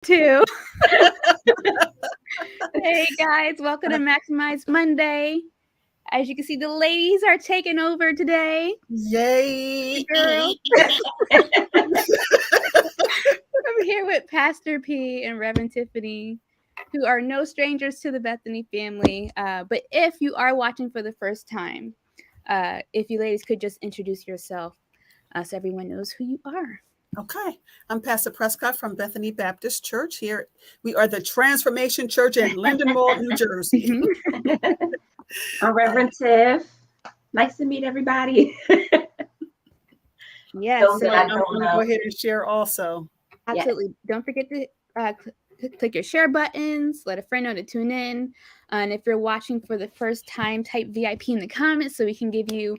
Too. Hey guys, welcome to Maximize Monday. As you can see, the ladies are taking over today. Yay! Girls. I'm here with Pastor P and Reverend Tiffany, who are no strangers to the Bethany family. But if you are watching for the first time, if you ladies could just introduce yourself so everyone knows who you are. Okay, I'm Pastor Prescott from Bethany Baptist Church here. We are the Transformation Church in Lindenwood, New Jersey. I'm Reverend Tiff. Nice to meet everybody. Yes, Those that I I'm don't going to know. go ahead and share also. absolutely. Don't forget to click your share buttons, let a friend know to tune in. And if you're watching for the first time, type VIP in the comments so we can give you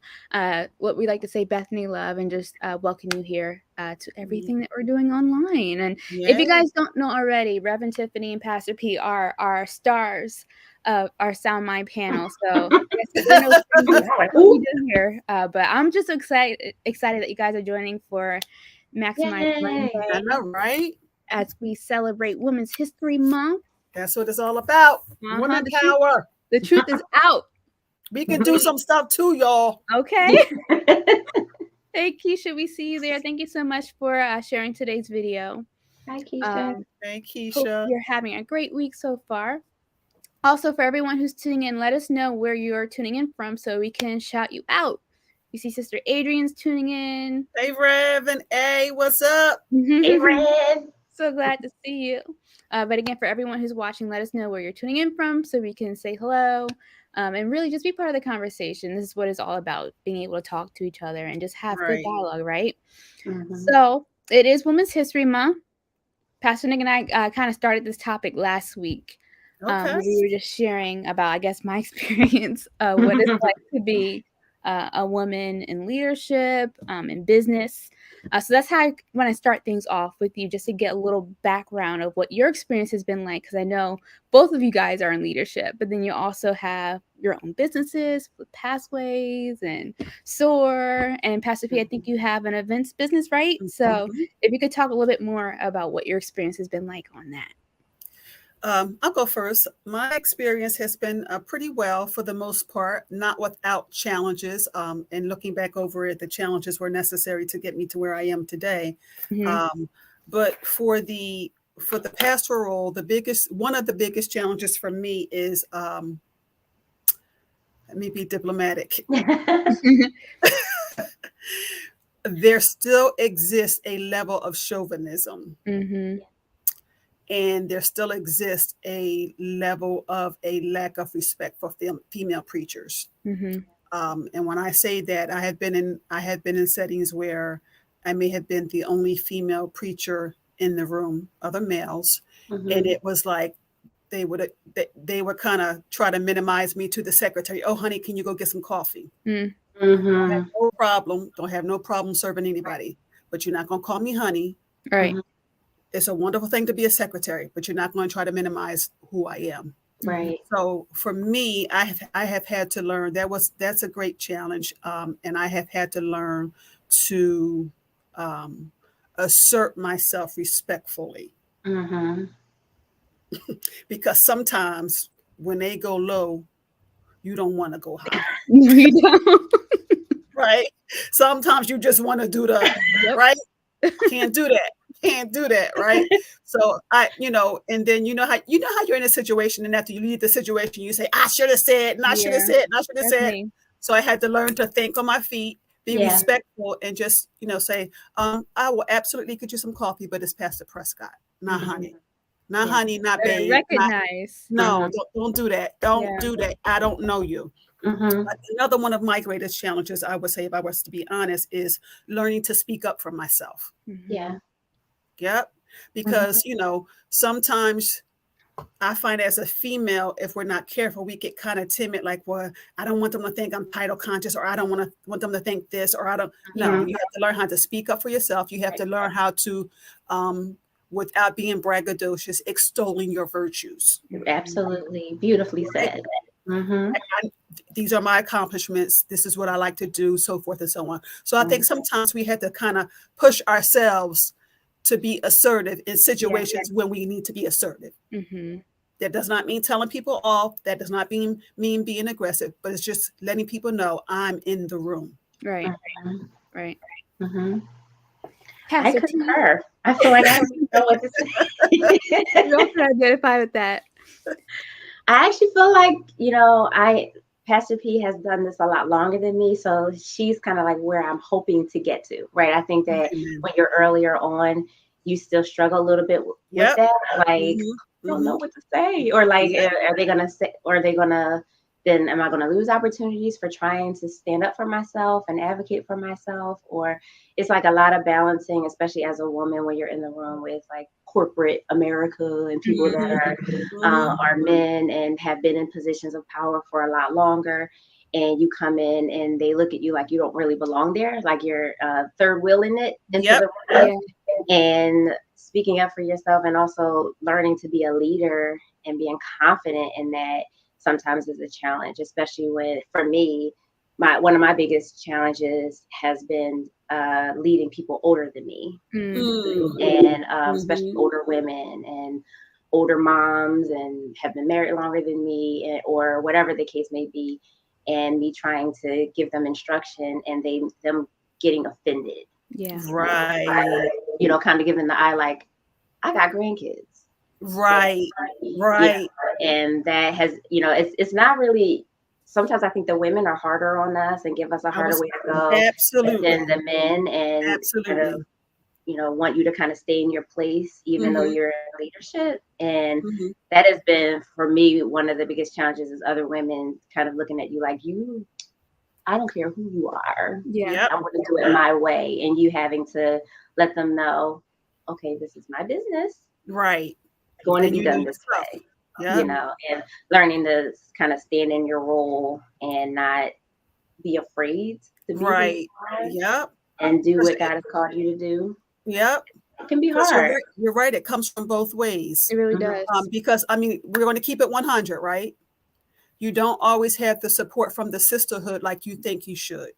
what we like to say, Bethany love, and just welcome you here to everything that we're doing online. And if you guys don't know already, Reverend Tiffany and Pastor P are our stars of our Sound Mind panel. So yes, we're no strangers to what we do here. But I'm just excited that you guys are joining for Maximize Monday. I know, right? As we celebrate Women's History Month. That's what it's all about. Women power. The truth is out. We can do some stuff too, y'all. Okay. Hey, Keisha, we see you there. Thank you so much for sharing today's video. Hi, Keisha. Hey, Hope Keisha. you're having a great week so far. Also, for everyone who's tuning in, let us know where you're tuning in from so we can shout you out. You see Sister Adrian's tuning in. Hey, Reverend A, what's up? Hey, Red. So glad to see you. But again, for everyone who's watching, let us know where you're tuning in from so we can say hello and really just be part of the conversation. This is what it's all about, being able to talk to each other and just have good dialogue, right? Mm-hmm. So it is Women's History Month. Pastor Nick and I kind of started this topic last week. Okay. We were just sharing about, I guess, my experience, what it's like to be a woman in leadership, in business. So that's how I want to start things off with you, just to get a little background of what your experience has been like, because I know both of you guys are in leadership, but then you also have your own businesses with Pathways and SOAR, and Pastor P, I think you have an events business, right? So if you could talk a little bit more about what your experience has been like on that. I'll go first. My experience has been pretty well for the most part, not without challenges. And looking back over it, the challenges were necessary to get me to where I am today. But for the pastoral role, one of the biggest challenges for me is let me be diplomatic. There still exists a level of chauvinism. And there still exists a level of a lack of respect for female preachers. And when I say that, I have been in settings where I may have been the only female preacher in the room, other males, and it was like they would kind of try to minimize me to the secretary. Oh, honey, can you go get some coffee? I have no problem. Don't have no problem serving anybody, but you're not gonna call me honey, right? It's a wonderful thing to be a secretary, but you're not going to try to minimize who I am. Right. So for me, I have had to learn that's a great challenge. And I have had to learn to assert myself respectfully. Because sometimes when they go low, you don't want to go high. No, you don't. Right? Sometimes you just want to do the right. Can't do that, right? So and then how you're in a situation, and after you leave the situation, you say, I should have said, and I should have said, and I should have said. Me. So I had to learn to think on my feet, be respectful, and just say, I will absolutely get you some coffee, but it's Pastor Prescott, not honey. Not honey, not babe. Recognize. Don't do that. Don't do that. I don't know you. Another one of my greatest challenges, I would say, if I was to be honest, is learning to speak up for myself. Yep. Because, sometimes I find as a female, if we're not careful, we get kind of timid, like, well, I don't want them to think I'm title conscious, or I don't want them to think this, or I don't. No, you have to learn how to speak up for yourself. You have to learn how to, without being braggadocious, extolling your virtues. Absolutely. Beautifully said. These are my accomplishments. This is what I like to do, so forth and so on. So I think sometimes we had to kind of push ourselves to be assertive in situations when we need to be assertive. That does not mean telling people off. That does not mean being aggressive, but it's just letting people know I'm in the room. Right. Right. I concur. I feel like I don't even know what to say. You don't identify with that. I actually feel like, Pastor P has done this a lot longer than me. So she's kind of like where I'm hoping to get to, right? I think that when you're earlier on, you still struggle a little bit with that. Like, I don't know what to say. Or like, are they going to say, or are they going to, then am I going to lose opportunities for trying to stand up for myself and advocate for myself? Or it's like a lot of balancing, especially as a woman, when you're in the room with like corporate America and people that are men and have been in positions of power for a lot longer. And you come in and they look at you like you don't really belong there, like you're third wheeling it into the room. And speaking up for yourself and also learning to be a leader and being confident in that sometimes is a challenge, especially when, for me, one of my biggest challenges has been leading people older than me, and especially older women and older moms and have been married longer than me, or whatever the case may be, and me trying to give them instruction and them getting offended. Right. Kind of giving the eye like, I got grandkids. Right. And that has, it's not really, sometimes I think the women are harder on us and give us a harder way to go than the men, and kind of, want you to kind of stay in your place, even though you're in leadership. And that has been, for me, one of the biggest challenges is other women kind of looking at you like, I don't care who you are. I'm going to do it my way. And you having to let them know, okay, this is my business. Right. Going to be done this way. And learning to kind of stand in your role and not be afraid to be and do what God has called you to do. It can be hard. You're right. It comes from both ways. It really does. Because we're going to keep it 100, right? You don't always have the support from the sisterhood like you think you should.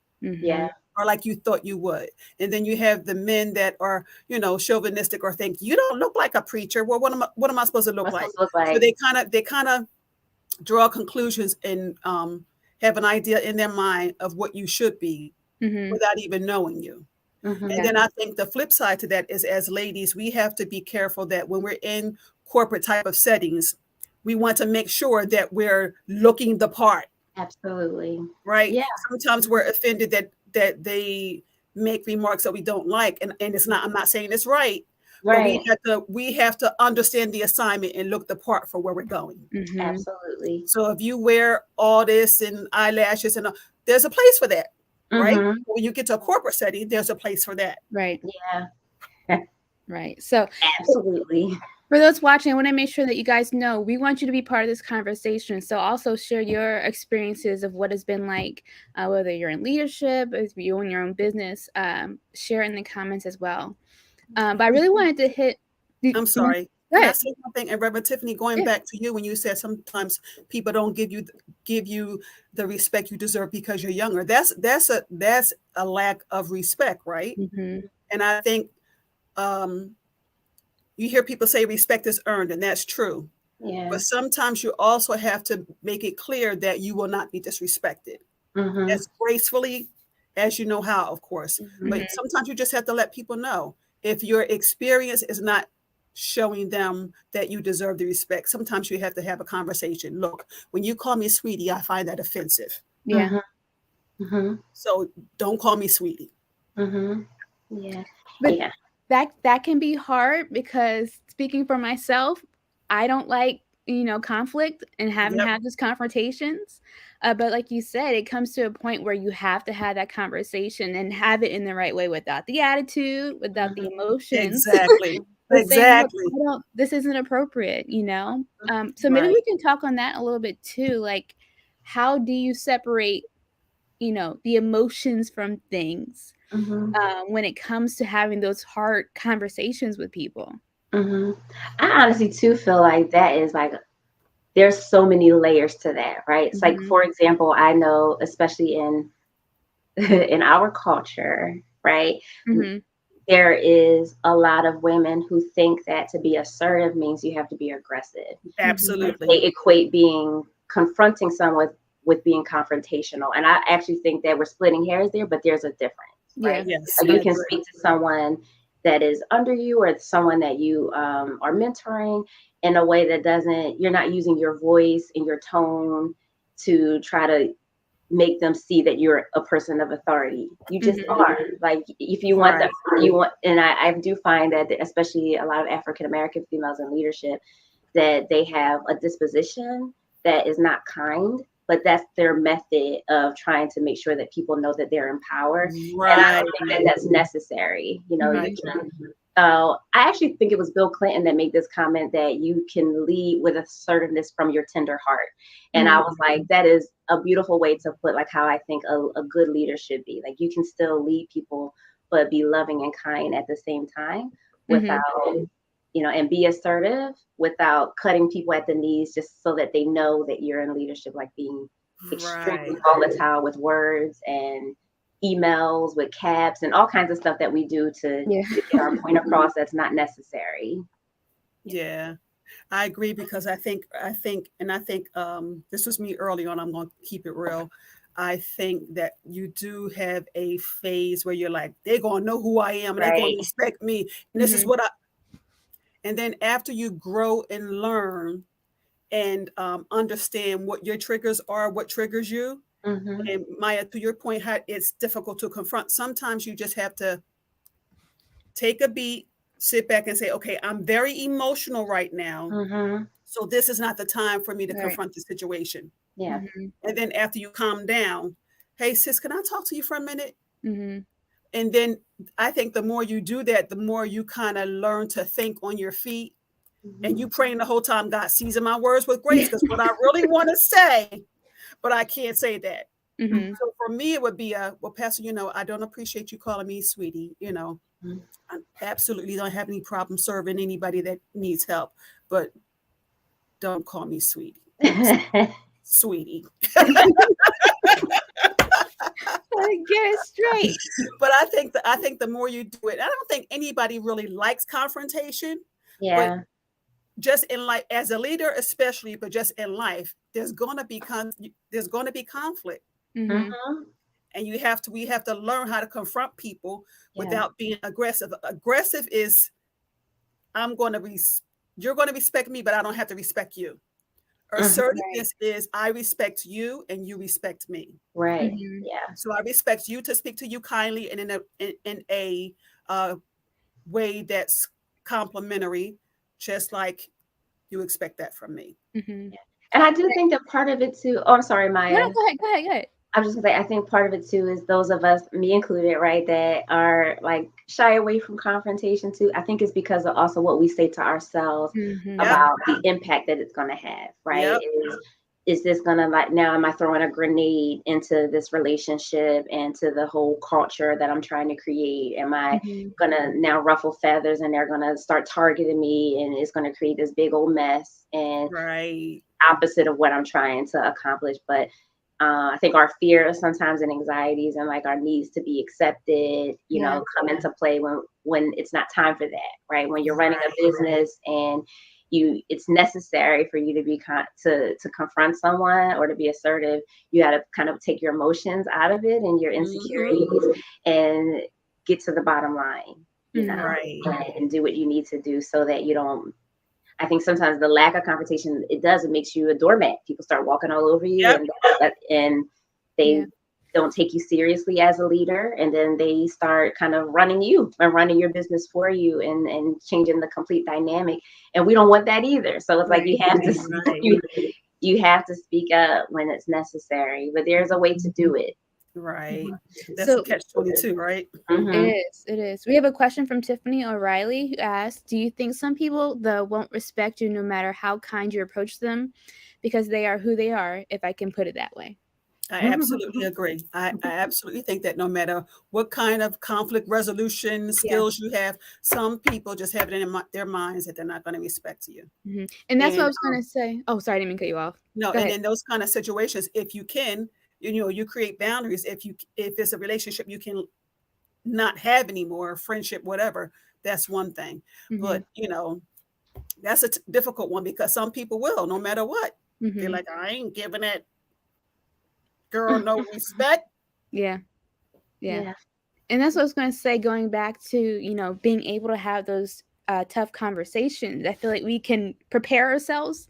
Or like you thought you would. And then you have the men that are, chauvinistic or think you don't look like a preacher. Well, what am I supposed to look like? So they kind of draw conclusions and have an idea in their mind of what you should be without even knowing you. And then I think the flip side to that is, as ladies, we have to be careful that when we're in corporate type of settings, we want to make sure that we're looking the part. Absolutely. Right. Yeah. Sometimes we're offended that they make remarks that we don't like. And it's not, I'm not saying it's right. Right. But we have to understand the assignment and look the part for where we're going. Absolutely. So if you wear all this and eyelashes and there's a place for that. Right. When you get to a corporate setting, there's a place for that. Right. Yeah. Right. So absolutely. For those watching, I want to make sure that you guys know we want you to be part of this conversation. So also share your experiences of what it's been like, whether you're in leadership, if you own your own business, share in the comments as well. But I really wanted to hit. I'm sorry. Can I say one thing? And Reverend Tiffany, going back to you when you said sometimes people don't give you the respect you deserve because you're younger. That's a lack of respect, right? And I think you hear people say respect is earned, and that's true. Yeah. But sometimes you also have to make it clear that you will not be disrespected as gracefully as you know how, of course. But sometimes you just have to let people know if your experience is not showing them that you deserve the respect. Sometimes you have to have a conversation. Look, when you call me sweetie, I find that offensive. Yeah. So don't call me sweetie. Yeah. But that can be hard because speaking for myself, I don't like, conflict and having to have those confrontations. But like you said, it comes to a point where you have to have that conversation and have it in the right way without the attitude, without the emotions. Exactly. Exactly. Saying, this isn't appropriate, So maybe we can talk on that a little bit too. Like, how do you separate, the emotions from things when it comes to having those hard conversations with people? I honestly too feel like that is like, there's so many layers to that, right? It's like, for example, I know, especially in our culture, right? there is a lot of women who think that to be assertive means you have to be aggressive. Absolutely. They equate being confronting someone with being confrontational. And I actually think that we're splitting hairs there, but there's a difference, right? Yes, you can speak to someone that is under you or someone that you are mentoring in a way that you're not using your voice and your tone to try to make them see that you're a person of authority. You just are. Like, if you want that, you want, and I do find that especially a lot of African American females in leadership, that they have a disposition that is not kind, but that's their method of trying to make sure that people know that they're in power. And I don't think that that's necessary. You know, you can, I actually think it was Bill Clinton that made this comment that you can lead with assertiveness from your tender heart. And I was like, that is a beautiful way to put like how I think a good leader should be. Like, you can still lead people, but be loving and kind at the same time without, you know, and be assertive without cutting people at the knees just so that they know that you're in leadership, like being extremely volatile with words and emails with caps and all kinds of stuff that we do to get our point across that's not necessary. Yeah, I agree, because I think this was me early on. I'm going to keep it real. I think that you do have a phase where you're like, they're going to know who I am and they're going to respect me. And this is what and then after you grow and learn and understand what your triggers are, what triggers you. And Maya, to your point, how it's difficult to confront. Sometimes you just have to take a beat, sit back and say, okay, I'm very emotional right now. So this is not the time for me to confront the situation. Yeah. And then after you calm down, hey, sis, can I talk to you for a minute? And then I think the more you do that, the more you kind of learn to think on your feet. And you praying the whole time, God, season my words with grace, because what I really want to say, but I can't say that. So for me, it would be well, Pastor, you know, I don't appreciate you calling me sweetie. You know, I absolutely don't have any problem serving anybody that needs help, but don't call me sweetie. Sweetie. Get it straight. But I think the more you do it, I don't think anybody really likes confrontation. Yeah. But just in life, as a leader, especially, but just in life, there's going to be conflict. And we have to learn how to confront people without being aggressive. Aggressive is, you're going to respect me, but I don't have to respect you. Assertiveness is, I respect you and you respect me. Right. Yeah. So I respect you to speak to you kindly and in a way that's complimentary, just like you expect that from me. And I do think that part of it too. Oh, I'm sorry, Maya. No, go ahead. I was just gonna say, I think part of it too is those of us, me included, right, that are like shy away from confrontation too. I think it's because of also what we say to ourselves about the impact that it's gonna have, right? Is this gonna, like, now am I throwing a grenade into this relationship and to the whole culture that I'm trying to create? Am I gonna now ruffle feathers and they're gonna start targeting me and it's gonna create this big old mess and opposite of what I'm trying to accomplish? But I think our fears sometimes and anxieties and like our needs to be accepted, you know, come into play when it's not time for that, right? When you're running a business and it's necessary for you to be to confront someone or to be assertive. You got to kind of take your emotions out of it and your insecurities and get to the bottom line, you know, and do what you need to do so that you don't. I think sometimes the lack of confrontation, it makes you a doormat. People start walking all over you and they don't take you seriously as a leader. And then they start kind of running you and running your business for you and changing the complete dynamic. And we don't want that either. So it's like you have to speak up when it's necessary, but there's a way to do it. Right. That's a catch-22, right? It is. We have a question from Tiffany O'Reilly who asked, do you think some people, though, won't respect you no matter how kind you approach them because they are who they are, if I can put it that way? I absolutely agree. I absolutely think that no matter what kind of conflict resolution skills you have, some people just have it in their minds that they're not going to respect you. And that's what I was going to say. Oh, sorry, I didn't mean to cut you off. No, and in those kind of situations, if you can, you create boundaries. If it's a relationship, you can not have anymore, friendship, whatever, that's one thing. But, that's a difficult one because some people will, no matter what. They're like, I ain't giving that girl no respect. Yeah. And that's what I was going to say, going back to, being able to have those tough conversations. I feel like we can prepare ourselves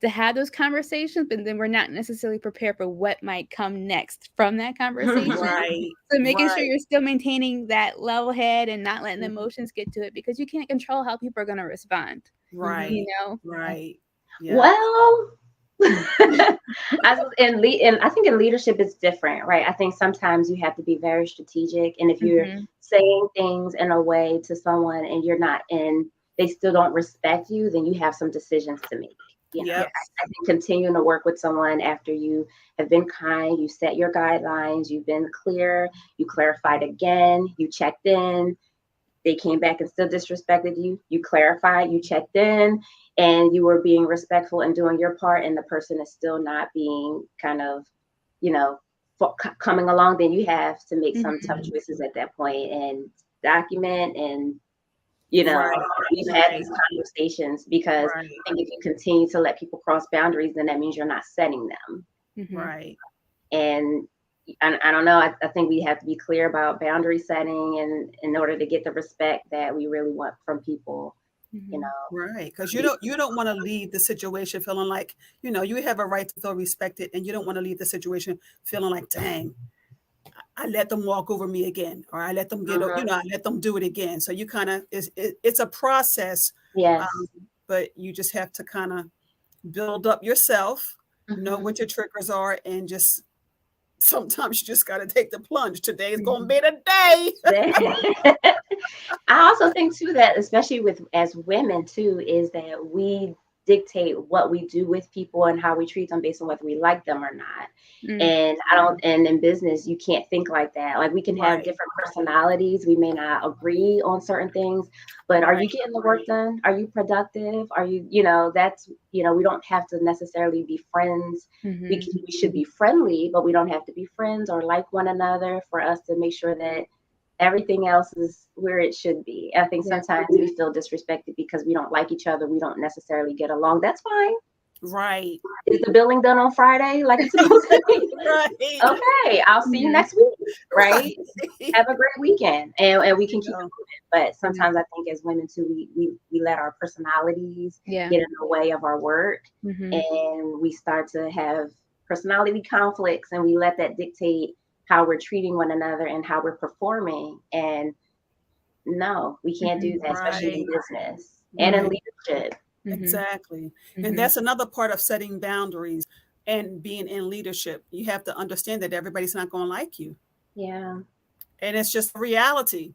to have those conversations, but then we're not necessarily prepared for what might come next from that conversation. Right. So making sure you're still maintaining that level head and not letting the emotions get to it, because you can't control how people are going to respond. Right. Right. Yeah. Well, I think in leadership it's different, right? I think sometimes you have to be very strategic, and if you're saying things in a way to someone and they still don't respect you, then you have some decisions to make. I think continuing to work with someone after you have been kind, you set your guidelines, you've been clear, you clarified again, you checked in, they came back and still disrespected you, you clarified, you checked in, and you were being respectful and doing your part, and the person is still not being kind of, coming along, then you have to make some tough choices at that point and document and we've had these conversations, because I think if you continue to let people cross boundaries, then that means you're not setting them. Right. And I don't know. I think we have to be clear about boundary setting, and in order to get the respect that we really want from people, Right. Because you don't want to leave the situation feeling like, you have a right to feel respected, and you don't want to leave the situation feeling like, dang, I let them walk over me again, or I let them get, I let them do it again. So you kind of, it's a process. Yes. But you just have to kind of build up yourself, know what your triggers are, and just sometimes you just got to take the plunge. Today's going to be the day. I also think too that, especially as women too, is that we dictate what we do with people and how we treat them based on whether we like them or not. And and in business, you can't think like that. Like, we can have different personalities. We may not agree on certain things, but are you getting the work done? Are you productive? Are you, we don't have to necessarily be friends. We should be friendly, but we don't have to be friends or like one another for us to make sure that everything else is where it should be. I think sometimes we feel disrespected because we don't like each other. We don't necessarily get along. That's fine. Right. Is the billing done on Friday like it's supposed to be? Okay, I'll see you next week. Right? Have a great weekend, and we can keep moving. But sometimes I think as women too, we let our personalities get in the way of our work, and we start to have personality conflicts, and we let that dictate how we're treating one another and how we're performing. And no, we can't do that, especially in business and in leadership. Exactly. And that's another part of setting boundaries and being in leadership. You have to understand that everybody's not going to like you. Yeah. And it's just a reality.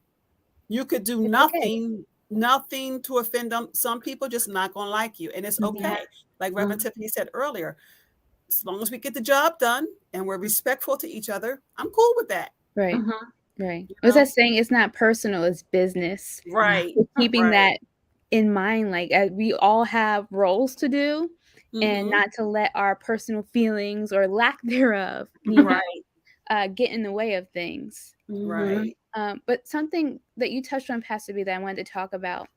You could do nothing to offend them. Some people just not going to like you. And it's okay. Like Reverend Tiffany said earlier, as long as we get the job done and we're respectful to each other, I'm cool with that. Right. Right. What's that saying? It's not personal, it's business. Right. So keeping that in mind, like, we all have roles to do, and not to let our personal feelings or lack thereof get in the way of things. Right. But something that you touched on, Pastor B, that I wanted to talk about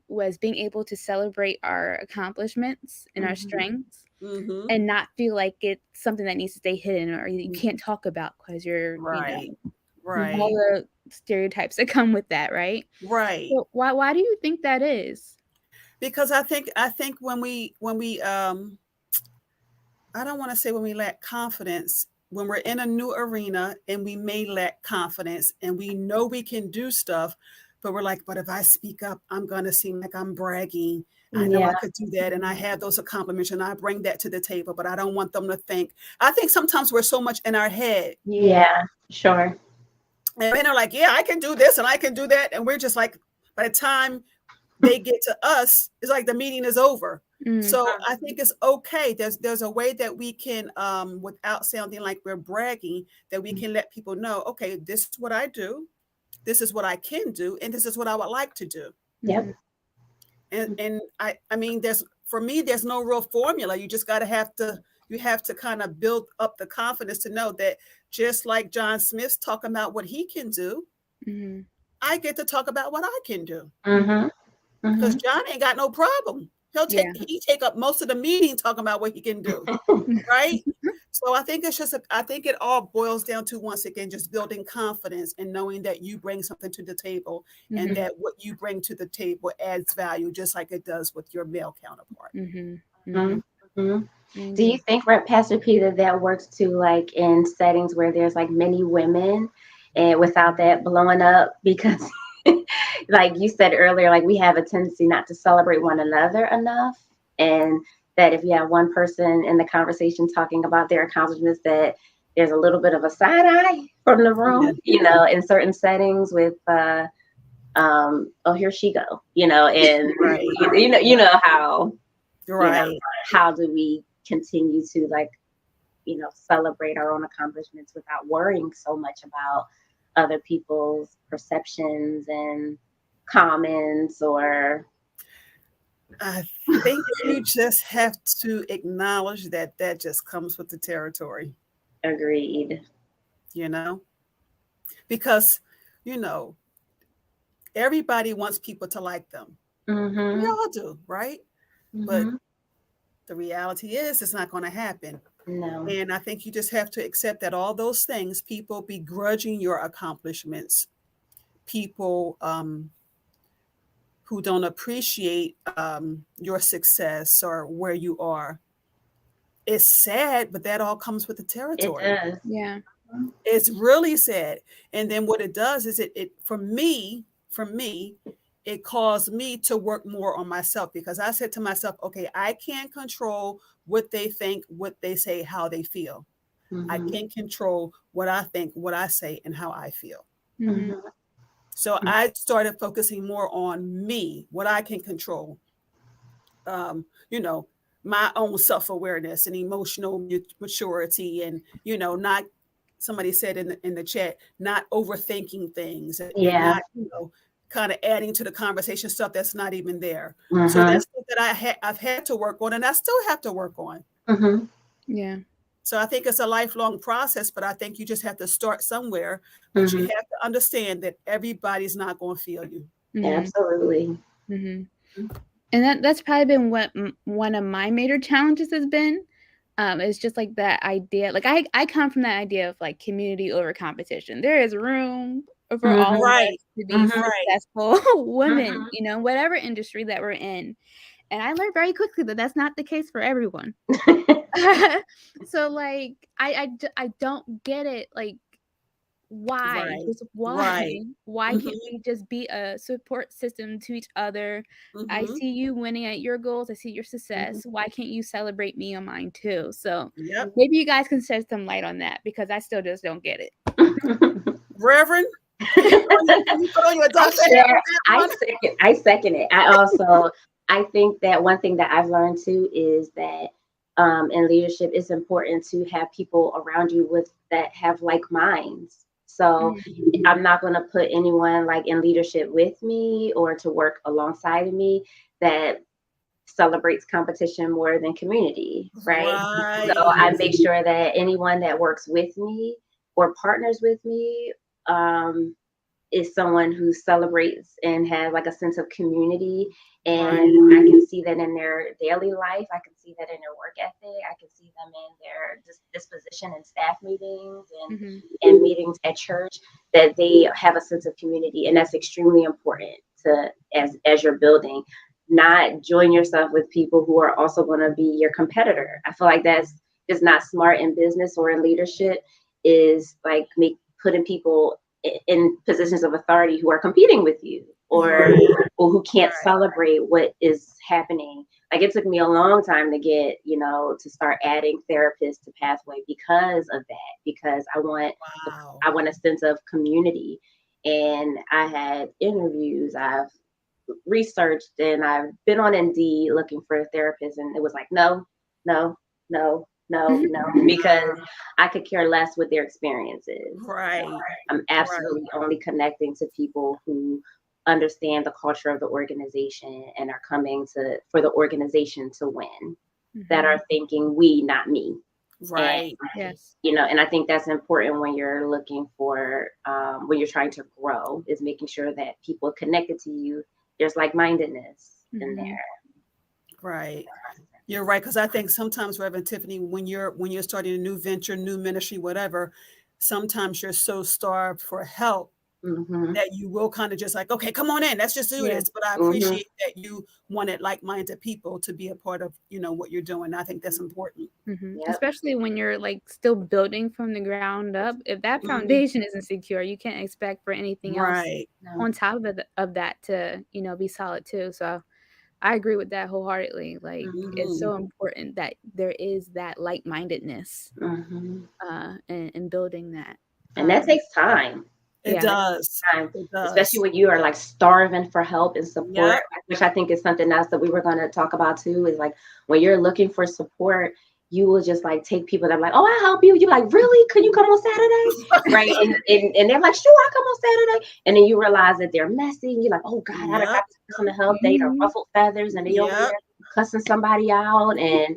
was being able to celebrate our accomplishments and our strengths, and not feel like it's something that needs to stay hidden or you can't talk about because you're all the stereotypes that come with that, right? Right. So why do you think that is? Because I think when we I don't want to say when we lack confidence, when we're in a new arena and we may lack confidence and we know we can do stuff, but we're like, but if I speak up, I'm going to seem like I'm bragging. I know I could do that. And I have those accomplishments and I bring that to the table, but I don't want them to think. I think sometimes we're so much in our head. Yeah, sure. And men are like, yeah, I can do this and I can do that. And we're just like, by the time they get to us, it's like the meeting is over. So I think it's okay. There's a way that we can, without sounding like we're bragging, that we can let people know, okay, this is what I do. This is what I can do. And this is what I would like to do. Yep. And I mean, for me, there's no real formula. You just you have to kind of build up the confidence to know that just like John Smith's talking about what he can do, I get to talk about what I can do. Mm-hmm. Because John ain't got no problem. He take up most of the meeting talking about what he can do. Right? So I think I think it all boils down to, once again, just building confidence and knowing that you bring something to the table and that what you bring to the table adds value, just like it does with your male counterpart. Do you think, right, Pastor P, that works too, like in settings where there's like many women and without that blowing up? Because like you said earlier, like we have a tendency not to celebrate one another enough. And that if you have one person in the conversation talking about their accomplishments, that there's a little bit of a side eye from the room, you know, in certain settings with, oh, here she go, you know, and you know how, how do we continue to, like, you know, celebrate our own accomplishments without worrying so much about other people's perceptions and comments? Or I think you just have to acknowledge that just comes with the territory. Agreed. You know, because, you know, everybody wants people to like them. We all do, right? But the reality is it's not going to happen. No. And I think you just have to accept that all those things, people begrudging your accomplishments, people who don't appreciate your success or where you are, it's sad, but that all comes with the territory. It does. Yeah. It's really sad. And then what it does is it for me, it caused me to work more on myself, because I said to myself, okay, I can't control what they think, what they say, how they feel. I can't control what I think, what I say, and how I feel. So I started focusing more on me, what I can control. You know, my own self-awareness and emotional maturity, and, you know, not, somebody said in the chat, not overthinking things, and not, you know, kind of adding to the conversation stuff that's not even there. So that's stuff that I've had to work on, and I still have to work on. Yeah. So I think it's a lifelong process, but I think you just have to start somewhere. But you have to understand that everybody's not going to feel you. Absolutely. And that's probably been what one of my major challenges has been. It's just like that idea. Like I come from that idea of like community over competition. There is room for all of us to be successful women, you know, whatever industry that we're in. And I learned very quickly that that's not the case for everyone. So like I don't get it. Like, why? Just why? Why can't we just be a support system to each other? I see you winning at your goals. I see your success. Why can't you celebrate me on mine too? So maybe you guys can shed some light on that, because I still just don't get it. Reverend, can you put on your doctor hat? I second it. I think that one thing that I've learned too is that in leadership, it's important to have people around you that have like minds. So I'm not going to put anyone like in leadership with me or to work alongside of me that celebrates competition more than community, right? So I make sure that anyone that works with me or partners with me is someone who celebrates and has like a sense of community. And I can see that in their daily life. I can see that in their work ethic. I can see them in their disposition in staff meetings and meetings at church, that they have a sense of community. And that's extremely important to as you're building. Not join yourself with people who are also going to be your competitor. I feel like that's just not smart in business or in leadership, is like putting people in positions of authority who are competing with you, or who can't celebrate what is happening. Like, it took me a long time to get, you know, to start adding therapists to Pathway because of that, because I want a sense of community. And I had interviews, I've researched, and I've been on Indeed looking for a therapist, and it was like, no, because I could care less what their experience is. I'm absolutely only connecting to people who understand the culture of the organization and are coming for the organization to win, that are thinking we, not me. Right. Yes. And I think that's important when you're looking for, when you're trying to grow, is making sure that people connected to you, there's like-mindedness in there. Right. You're right. Because I think sometimes, Reverend Tiffany, when you're starting a new venture, new ministry, whatever, sometimes you're so starved for help that you will kind of just like, okay, come on in, let's just do this. But I appreciate that you wanted like-minded people to be a part of, what you're doing. I think that's important. Yep. Especially when you're like still building from the ground up. If that foundation isn't secure, you can't expect for anything else on top of that to, be solid too. So I agree with that wholeheartedly. Like it's so important that there is that like-mindedness and building that. And that takes time. It does. Especially when you are like starving for help and support, which I think is something else that we were going to talk about too, is like when you're looking for support, you will just like take people that are like, oh, I'll help you. You're like, really? Can you come on Saturday? Right. And they're like, sure, I'll come on Saturday. And then you realize that they're messy. And you're like, oh God, I got this person to help. They are ruffled feathers and they over there cussing somebody out. And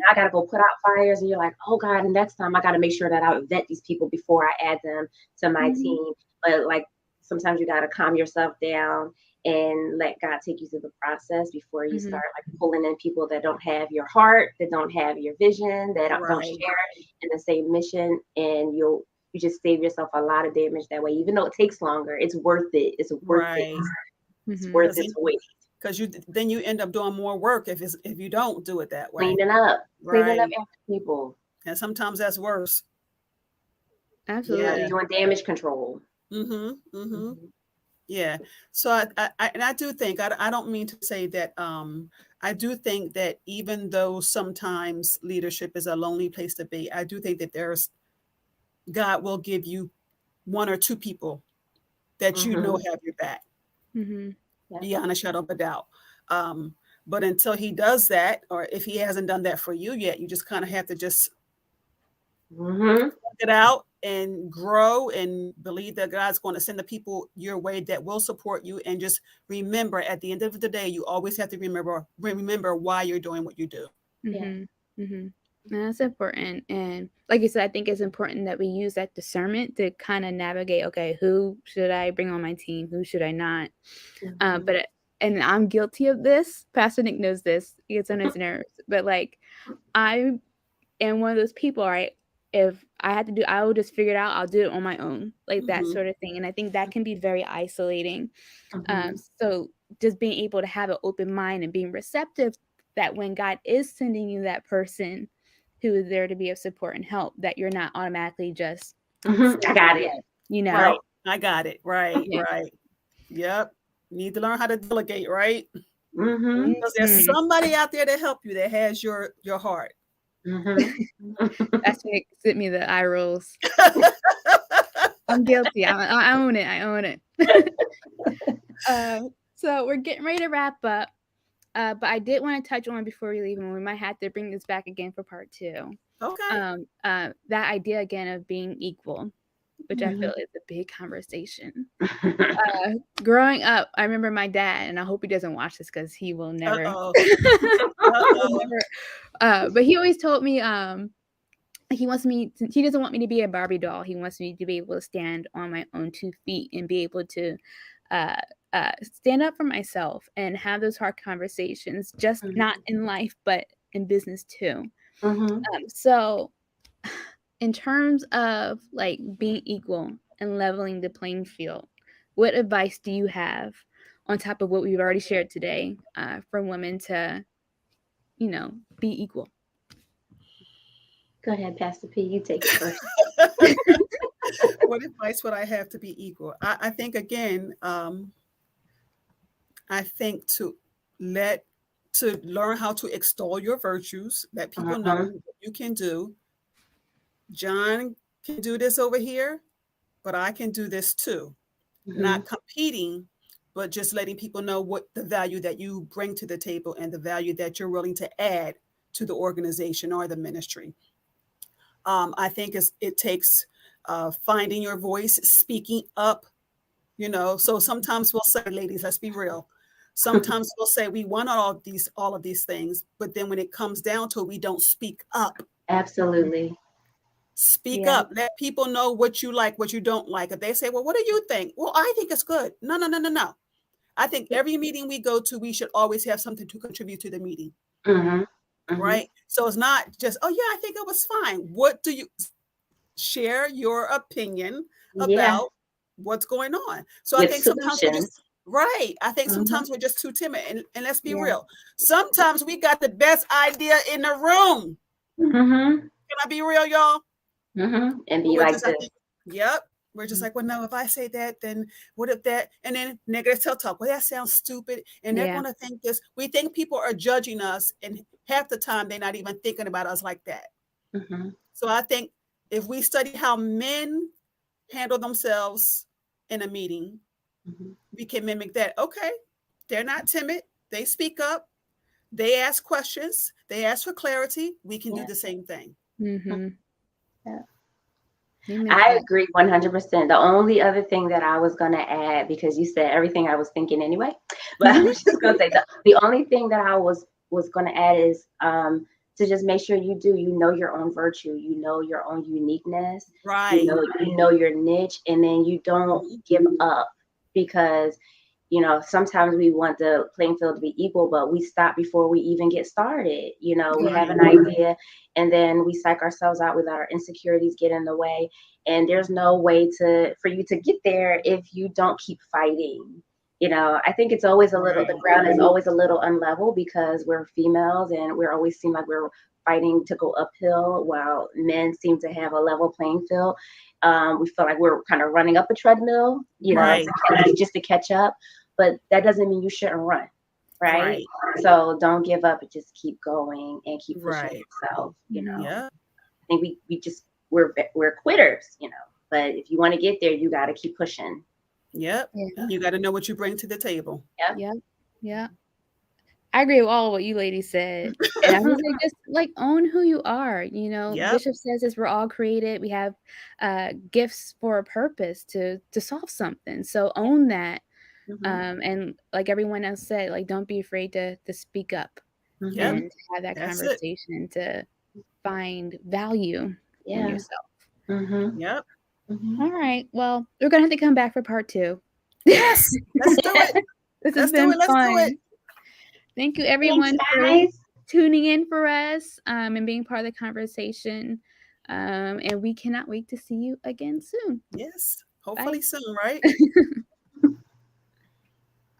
I got to go put out fires. And you're like, oh God, and next time I got to make sure that I vet these people before I add them to my team. But like sometimes you got to calm yourself down and let God take you through the process before you start like pulling in people that don't have your heart, that don't have your vision, that don't share in the same mission. And you just save yourself a lot of damage that way. Even though it takes longer, it's worth it. It's worth it. It's worth it to wait. Because then you end up doing more work if you don't do it that way. Cleaning up after people. And sometimes that's worse. Absolutely. Yeah, doing damage control. Yeah. So I do think, I don't mean to say that, I do think that even though sometimes leadership is a lonely place to be, I do think that God will give you one or two people that have your back. Beyond a shadow of a doubt. But until he does that, or if he hasn't done that for you yet, you just kind of have to just work it out and grow and believe that God's going to send the people your way that will support you. And just remember, at the end of the day, you always have to remember why you're doing what you do. That's important. And like you said, I think it's important that we use that discernment to kind of navigate, okay, who should I bring on my team? Who should I not? And I'm guilty of this. Pastor Nick knows this. He gets on his nerves. But like, I am one of those people, right? If I had to do, I will just figure it out. I'll do it on my own, like that sort of thing. And I think that can be very isolating. So just being able to have an open mind and being receptive that when God is sending you that person who is there to be of support and help, that you're not automatically just, I got it. Right. I got it. Right. Right. Yep. You need to learn how to delegate, right? Because there's somebody out there to help you that has your heart. That's what sent me the eye rolls. I'm guilty. I own it. I own it. So we're getting ready to wrap up. But I did want to touch on before we leave, and we might have to bring this back again for part 2. Okay. That idea again of being equal, which I feel is a big conversation. Growing up, I remember my dad, and I hope he doesn't watch this because he will never. But he always told me he doesn't want me to be a Barbie doll. He wants me to be able to stand on my own 2 feet and be able to stand up for myself and have those hard conversations, just not in life, but in business too. So in terms of like being equal and leveling the playing field, what advice do you have on top of what we've already shared today for women to, be equal? Go ahead, Pastor P. You take it first. What advice would I have to be equal? I think, again, I think to learn how to extol your virtues, that people know what you can do. John can do this over here, but I can do this too. Not competing, but just letting people know what the value that you bring to the table and the value that you're willing to add to the organization or the ministry. I think it takes finding your voice, speaking up, so sometimes we'll say, ladies, let's be real. Sometimes we'll say we want all of these things, but then when it comes down to it, we don't speak up. Absolutely. Speak up. Let people know what you like, what you don't like. If they say, well, what do you think? Well, I think it's good. No. I think every meeting we go to, we should always have something to contribute to the meeting. Right? So it's not just, oh, yeah, I think it was fine. What do you share your opinion about what's going on? So I think sometimes we're just, right. I think sometimes we're just too timid. And let's be real. Sometimes we got the best idea in the room. Can I be real, y'all? And be like this. Yep. We're just like, well, no, if I say that, then what if that? And then negative self-talk. Well, that sounds stupid. And they're going to think this. We think people are judging us. And half the time, they're not even thinking about us like that. So I think if we study how men handle themselves in a meeting, we can mimic that. Okay. They're not timid. They speak up. They ask questions. They ask for clarity. We can do the same thing. I agree 100%. The only other thing that I was going to add, because you said everything I was thinking anyway, but I was just going to say the only thing that I was going to add is to just make sure you know your own virtue, you know your own uniqueness, right? You know your niche, and then you don't give up, because sometimes we want the playing field to be equal, but we stop before we even get started. We have an idea, and then we psych ourselves out, with our insecurities get in the way. And there's no way for you to get there if you don't keep fighting. I think it's always the ground is always a little unlevel, because we're females and we're always seem like we're fighting to go uphill, while men seem to have a level playing field. We feel like we're kind of running up a treadmill, just to catch up. But that doesn't mean you shouldn't run, right? So don't give up, and just keep going and keep pushing yourself. I think we're quitters, but if you want to get there, you got to keep pushing. You got to know what you bring to the table. Yeah. I agree with all what you ladies said. And I would say just like own who you are. Bishop says this, we're all created. We have gifts for a purpose to solve something. So own that. And like everyone else said, like, don't be afraid to speak up and have that conversation to find value in yourself. All right. Well, we're going to have to come back for part 2. Yes. Let's do it. This has been fun. Thank you, everyone, for tuning in for us and being part of the conversation. And we cannot wait to see you again soon. Yes. Hopefully soon, right?